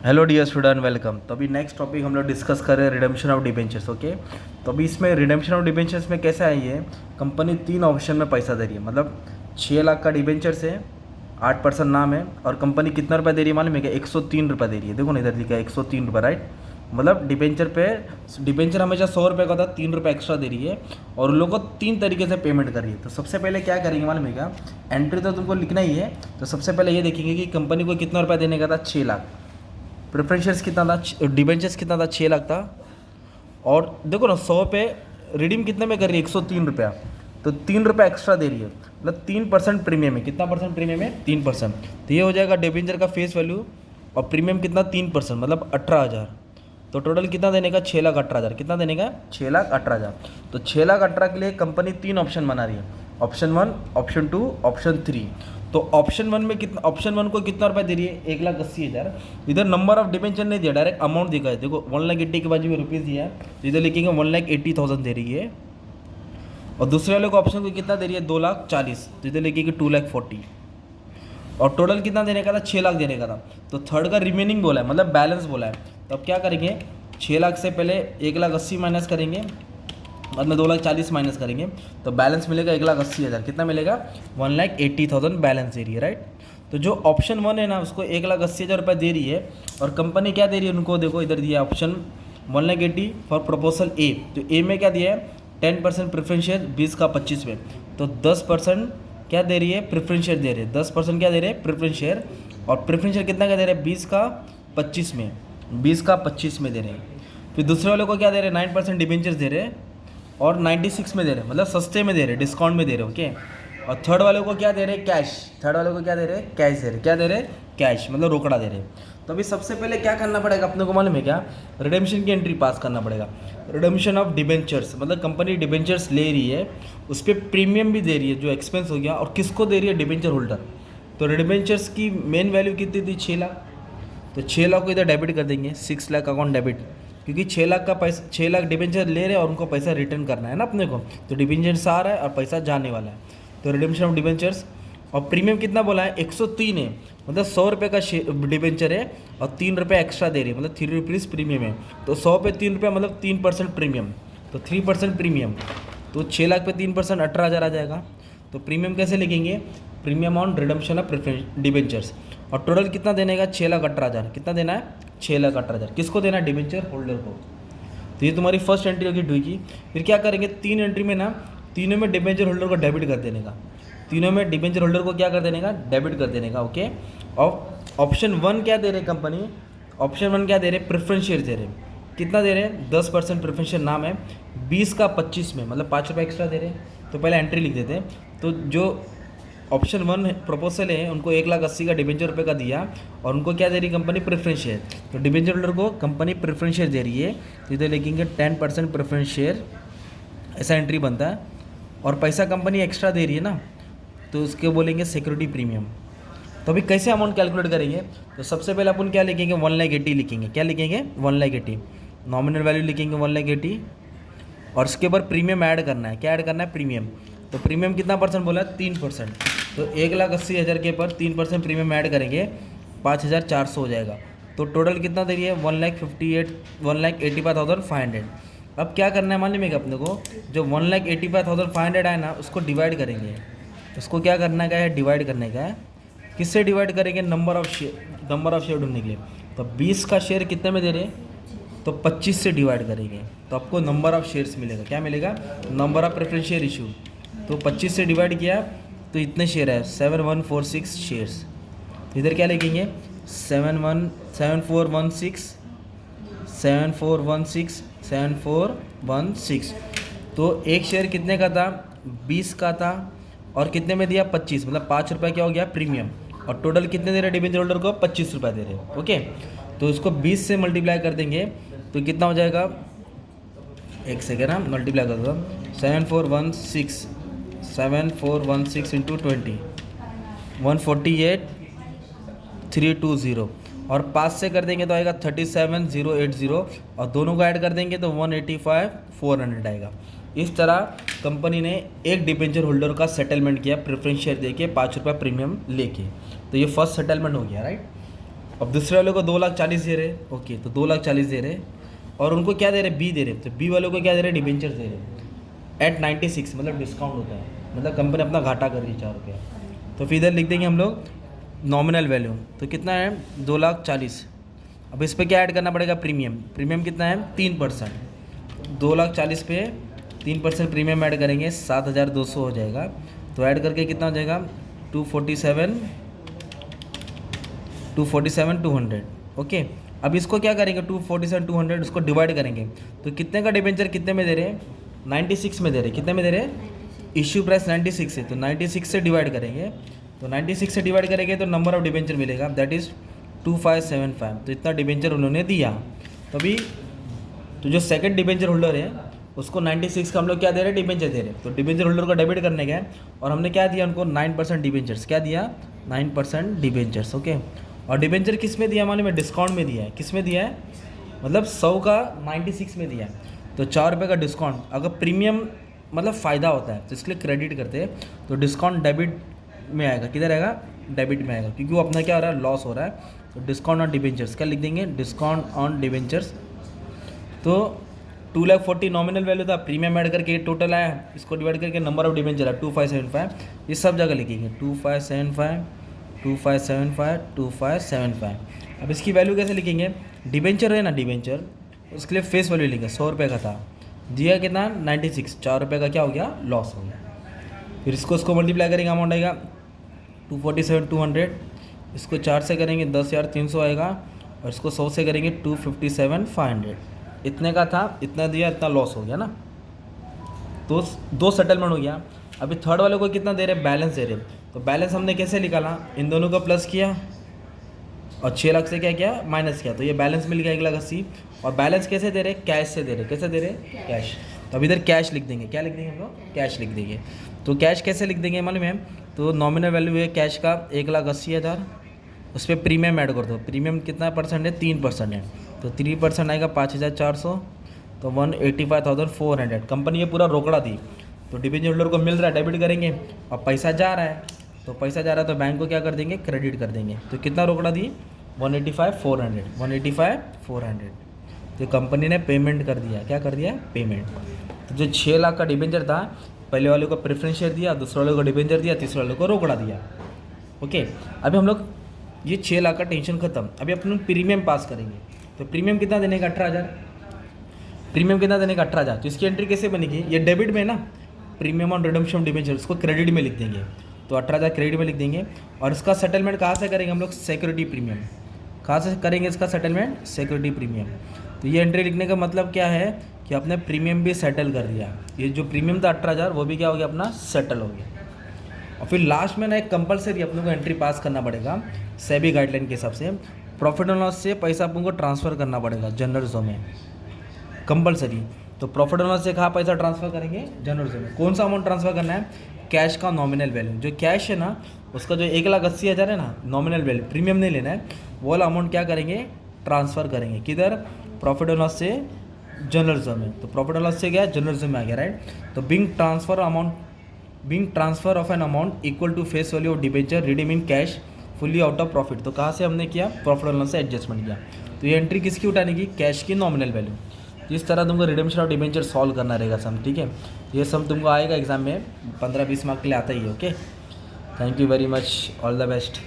Hello dear student, welcome. तो अभी next topic हम लोग डिस्कस कर रहे हैं रिडेम्पशन ऑफ डिबेंचर्स। ओके, तो अभी इसमें रिडेम्पशन ऑफ डिबेंचर्स में कैसे आई है, कंपनी 3 ऑप्शन में पैसा दे रही है। मतलब 6 लाख का डिबेंचर्स है, 8% नाम है, और कंपनी कितना रुपया दे रही है मालूम है क्या? 103 रुपये दे रही है। देखो ना, इधर लिखा है 103 रुपये, राइट। मतलब डिबेंचर पे, डिबेंचर हमेशा 100 रुपये का था, 3 रुपये एक्स्ट्रा दे रही है, और उन लोगों को 3 तरीके से पेमेंट कर रही है। तो सबसे पहले क्या करेंगे मालूम है क्या? एंट्री तो तुमको लिखना ही है। तो सबसे पहले ये देखेंगे कि कंपनी को कितना रुपया देने का था, 6 लाख। प्रेफरेंशियर्स कितना था, डिबेंचर्स कितना था, 6 लाख था। और देखो ना, 100 पे रिडीम कितने में कर रही है, 103 रुपया। तो 3 रुपये एक्स्ट्रा दे रही है, मतलब 3% प्रीमियम है। कितना परसेंट प्रीमियम है? 3%। तो ये हो जाएगा डिबेंचर का फेस वैल्यू, और प्रीमियम कितना? 3%, मतलब 18,000। तो टोटल कितना देने का? 6,18,000। कितना देने का? 6,18,000। तो 6,18,000 के लिए कंपनी 3 ऑप्शन बना रही है, ऑप्शन 1, ऑप्शन 2, ऑप्शन 3। तो ऑप्शन 1 में कितना, ऑप्शन 1 को कितना रुपया दे रही है? 1,80,000। इधर नंबर ऑफ डिबेंचर नहीं दिया, डायरेक्ट अमाउंट दिखा है। देखो 1,80,000 के बाजू में रुपीज़ दिया है, तो इधर लिखेंगे 1,80,000 दे रही है। और दूसरे वाले को ऑप्शन को कितना दे रही है? 2,40,000, तो इधर लिखेंगे 2,40,000। और टोटल कितना देने का था? 6 लाख देने का था। तो थर्ड का रिमेनिंग बोला है, मतलब बैलेंस बोला है। तो अब क्या करेंगे? 6 लाख से पहले 1,80,000 माइनस करेंगे, बाद में 2,40,000 माइनस करेंगे, तो बैलेंस मिलेगा 1,80,000। कितना मिलेगा? 1,80,000 बैलेंस दे रही है, राइट। तो जो ऑप्शन 1 है ना, उसको 1,80,000 रुपये दे रही है, और कंपनी क्या दे रही है उनको? देखो इधर दिया है ऑप्शन 1,80,000 फॉर प्रपोजल ए। तो ए में क्या दिया है? 10% प्रेफरेंस शेयर, 20 का 25 में। तो 10% क्या दे रही है? प्रेफरेंस शेयर दे रही है। 10% क्या दे रहे हैं? Preference share. और प्रेफरेंस शेयर कितना का दे रहे हैं? 20 का 25 में, 20 का 25 में दे रहे हैं। फिर दूसरे वाले को क्या दे रहे हैं? 9% डिबेंचर्स दे रहे हैं, और 96 में दे रहे हैं, मतलब सस्ते में दे रहे हैं, डिस्काउंट में दे रहे हैं। ओके। और थर्ड वाले को क्या दे रहे हैं? कैश। थर्ड वाले को क्या दे रहे हैं? कैश दे रहे हैं। क्या दे रहे हैं? कैश, मतलब रोकड़ा दे रहे हैं। तो अभी सबसे पहले क्या करना पड़ेगा अपने को मालूम है क्या? रिडेम्पशन की एंट्री पास करना पड़ेगा। रिडेम्पशन ऑफ डिबेंचर्स, मतलब कंपनी डिबेंचर्स ले रही है, उस पर प्रीमियम भी दे रही है, जो एक्सपेंस हो गया, और किसको दे रही है? Debenture holder. तो डिबेंचर्स की मेन वैल्यू कितनी थी? 6 लाख। तो 6 लाख को इधर डेबिट कर देंगे, 6 लाख अकाउंट डेबिट, क्योंकि 6 लाख का पैसा, 6 लाख डिबेंचर ले रहे हैं और उनको पैसा रिटर्न करना है ना अपने को। तो डिबेंचर्स आ रहा है और पैसा जाने वाला है, तो रिडेम्पशन ऑफ डिबेंचर्स। और प्रीमियम कितना बोला है? 103 है, मतलब 100 रुपये का डिबेंचर है, और 3 रुपये एक्स्ट्रा दे रही है, मतलब 3 रुपीज़ प्रीमियम है। तो 100 पे 3 रुपये, मतलब 3% प्रीमियम, तो 3% प्रीमियम। तो 6 लाख पे 3%, 18,000 आ जाएगा। तो प्रीमियम कैसे लिखेंगे? Premium on redemption of preference debentures. और टोटल कितना देने का? 6,18,000। कितना देना है? 6,18,000। किसको देना है? डिबेंचर होल्डर को। तो ये तुम्हारी फर्स्ट एंट्री होगी ड्यू की। फिर क्या करेंगे? 3 एंट्री में ना, तीनों में डिबेंचर होल्डर को डेबिट कर देने का। तीनों में डिबेंचर होल्डर को क्या कर देने का? डेबिट कर देने का। ओके। और ऑप्शन 1 क्या दे रहे कंपनी? ऑप्शन 1 क्या दे रहे? प्रेफरेंस शेयर दे रहे। कितना दे रहे हैं? 10% प्रेफरेंस शेयर नाम है, 20 का 25 में, मतलब 5 रुपये एक्स्ट्रा दे रहे हैं। तो पहले एंट्री लिख देते हैं। तो जो ऑप्शन 1 प्रपोजल है, उनको 1,80,000 का डिबेंचर रुपये का दिया, और उनको क्या दे रही कंपनी? Preference share. तो डिबेंचर होल्डर को कंपनी प्रेफरेंस शेयर दे रही है, तो इधर लिखेंगे 10% प्रेफरेंस शेयर, ऐसा एंट्री बनता है। और पैसा कंपनी एक्स्ट्रा दे रही है ना, तो उसके बोलेंगे सिक्योरिटी प्रीमियम। तो अभी कैसे अमाउंट कैलकुलेट करेंगे? तो सबसे पहले अपन क्या लिखेंगे? 1,80,000 लिखेंगे। क्या लिखेंगे? 1,80,000। नॉमिनल वैल्यू लिखेंगे 1,80,000, और उसके ऊपर प्रीमियम ऐड करना है। क्या ऐड करना है? प्रीमियम। तो प्रीमियम कितना परसेंट बोला? 3%। तो 1,80,000 के ऊपर 3% प्रीमियम ऐड करेंगे, 5,400 हो जाएगा। तो टोटल कितना दे रही है? 1,85,500। अब क्या करना है मालूम है कि अपने को? जो 1,85,500 आए ना, उसको डिवाइड करेंगे। उसको क्या करने का है? डिवाइड करने का है। किससे डिवाइड करेंगे? Number of share, number of share ढूंढने के लिए। तो 20 का शेयर कितने में दे रहे हैं? तो 25 से डिवाइड करेंगे, तो आपको नंबर ऑफ शेयर्स मिलेगा। क्या मिलेगा? Number of preference share issue. तो 25 से डिवाइड किया, तो इतने शेयर है, 7146 शेयर्स। इधर क्या लिखेंगे? 7416 7416 7416। तो एक शेयर कितने का था? 20 का था, और कितने में दिया? 25, मतलब 5 रुपये क्या हो गया? प्रीमियम। और टोटल कितने दे रहे डिबेंचर होल्डर को? 25 रुपये दे रहे हैं। ओके। तो इसको 20 से मल्टीप्लाई कर देंगे, तो कितना हो जाएगा? एक सेकेंड, हम मल्टीप्लाई कर दो। 7416 इंटू 20, 148,320, और 5 से कर देंगे तो आएगा 37,080, और दोनों को ऐड कर देंगे तो 185,400 आएगा। इस तरह कंपनी ने एक डिबेंचर होल्डर का सेटलमेंट किया, प्रेफरेंस शेयर देके 5 रुपये प्रीमियम लेके। तो ये फर्स्ट सेटलमेंट हो गया, राइट। अब दूसरे वाले को 2,40,000 दे रहे, ओके, तो 2,40,000 दे रहे, और उनको क्या दे रहे, बी दे रहे, तो बी वालों को क्या दे रहे, डिबेंचर दे रहे एट 96, मतलब डिस्काउंट होता है, मतलब कंपनी अपना घाटा कर रही है 4 रुपये। तो फिर इधर लिख देंगे हम लोग नॉमिनल वैल्यू, तो कितना है 2,40,000। अब इस पर क्या ऐड करना पड़ेगा, प्रीमियम, प्रीमियम कितना है 3%, 2,40,000 पे 3% प्रीमियम ऐड करेंगे 7,200 हो जाएगा। तो ऐड करके कितना हो जाएगा 247,200। ओके, अब इसको क्या करेंगे 247,200 उसको डिवाइड करेंगे, तो कितने का डिबेंचर कितने में दे रहे हैं, 96 में दे रहे, कितने में दे रहे हैं, इश्यू प्राइस 96 है, तो 96 से डिवाइड करेंगे, तो 96 से डिवाइड करेंगे तो नंबर ऑफ डिबेंचर मिलेगा, दैट इज़ 2575। तो इतना डिबेंचर उन्होंने दिया। तो अभी तो जो सेकंड डिबेंचर होल्डर है उसको 96 का हम लोग क्या दे रहे हैं, डिबेंचर दे रहे हैं। तो डिबेंचर होल्डर को डेबिट करने गए और हमने क्या दिया उनको 9% डिबेंचर्स, क्या दिया 9% डिबेंचर्स। ओके, और डिबेंचर किस में दिया, मालूम है, डिस्काउंट में दिया है। किस में दिया है, मतलब 100 का 96 में दिया है, तो 4 रुपये का डिस्काउंट। अगर प्रीमियम मतलब फ़ायदा होता है तो इसके लिए क्रेडिट करते हैं, तो डिस्काउंट डेबिट में आएगा, किधर आएगा, डेबिट में आएगा, क्योंकि वो अपना क्या हो रहा है, लॉस हो रहा है। तो डिस्काउंट ऑन डिबेंचर्स क्या लिख देंगे, डिस्काउंट ऑन डिबेंचर्स। तो 2,40,000 नॉमिनल वैल्यू था, प्रीमियम ऐड करके टोटल आया, इसको डिवाइड करके नंबर ऑफ डिबेंचर है 2575, ये सब जगह लिखेंगे 2575 2575 2575। अब इसकी वैल्यू कैसे लिखेंगे, डिबेंचर है ना, डिबेंचर उसके लिए फेस वैल्यू लिखेंगे, 100 रुपये का था, दिया कितना 96, 4 रुपये का क्या हो गया, लॉस हो गया। फिर इसको मल्टीप्लाई करेंगे, अमाउंट आएगा 247,200, इसको 4 से करेंगे 10,300 आएगा, और इसको 100 से करेंगे 257,500। इतने का था, इतना दिया, इतना लॉस हो गया ना। तो 2 सेटलमेंट हो गया। अभी थर्ड वाले को कितना दे रहे, बैलेंस दे रहे, तो बैलेंस हमने कैसे निकाला, इन दोनों को प्लस किया और 6 लाख से क्या किया, माइनस किया, तो ये बैलेंस मिल गया 1,80,000। और बैलेंस कैसे दे रहे, कैश से दे रहे, कैसे दे रहे, कैश। तो अब इधर कैश लिख देंगे, क्या लिख देंगे हम लोग, कैश लिख देंगे। तो कैश कैसे लिख देंगे मालूम है, तो नॉमिनल वैल्यू है कैश का 1,80,000, उस पर प्रीमियम ऐड कर दो, प्रीमियम कितना परसेंट है, 3% है, तो 3% आएगा 5,400, तो 185,400। कंपनी ये पूरा रोकड़ा दी, तो डिबेंचर होल्डर को मिल रहा है, डेबिट करेंगे, और पैसा जा रहा है, तो पैसा जा रहा है तो बैंक को क्या कर देंगे, क्रेडिट कर देंगे। तो कितना रोकड़ा दी, 185,400, 185,400। तो कंपनी ने पेमेंट कर दिया, क्या कर दिया, पेमेंट। तो जो 6 लाख का डिबेंचर था, पहले वाले को प्रेफरेंस शेयर दिया, दूसरे वाले को डिबेंचर दिया, तीसरे वाले को रोकड़ा दिया। ओके, अभी हम लोग ये 6 लाख का टेंशन खत्म। अभी अपन प्रीमियम पास करेंगे, तो प्रीमियम कितना देने का, 18,000, प्रीमियम कितना देने का, 18,000। तो इसकी एंट्री कैसे बनेगी, ये डेबिट में ना, प्रीमियम ऑन रिडम्पशन डिबेंचर, उसको क्रेडिट में लिख देंगे, तो 18,000 क्रेडिट में लिख देंगे। और इसका सेटलमेंट कहाँ से करेंगे हम लोग, सिक्योरिटी प्रीमियम, कहाँ से करेंगे इसका सेटलमेंट, सिक्योरिटी प्रीमियम। तो ये एंट्री लिखने का मतलब क्या है कि आपने प्रीमियम भी सेटल कर दिया, ये जो प्रीमियम था 18,000 वो भी क्या हो गया, अपना सेटल हो गया। और फिर लास्ट में ना एक कंपलसरी अपने को एंट्री पास करना पड़ेगा सेबी गाइडलाइन के हिसाब से, प्रॉफिट एंड लॉस से पैसा अपन को ट्रांसफ़र करना पड़ेगा जनरल रिजर्व में, कंपलसरी। तो प्रॉफिट एंड लॉस से कहाँ पैसा ट्रांसफ़र करेंगे, जनरल रिजर्व में। कौन सा अमाउंट ट्रांसफ़र करना है, कैश का नॉमिनल वैल्यू, जो कैश है ना उसका जो 1,80,000 है ना नॉमिनल वैल्यू, प्रीमियम नहीं लेना है, वो वाला अमाउंट क्या करेंगे, ट्रांसफ़र करेंगे, किधर, प्रॉफिट एंड लॉस से जनरल रिजर्व में। तो प्रॉफिट एंड लॉस से गया जनरल रिजर्व में आ गया, राइट। तो being transfer of an amount equal to face value of debenture redeem in cash fully out of profit. तो कहाँ से हमने किया, प्रॉफिट एंड लॉस से एडजस्टमेंट किया। तो ये एंट्री किसकी उठाने की, कैश की नॉमिनल वैल्यू। इस तरह तुमको रिडेम्पशन ऑफ डिबेंचर सॉल्व करना रहेगा सम, ठीक है। ये सम तुमको आएगा एग्जाम में, 15-20 मार्क के लिए आता ही है। Okay, thank you very much, all the best.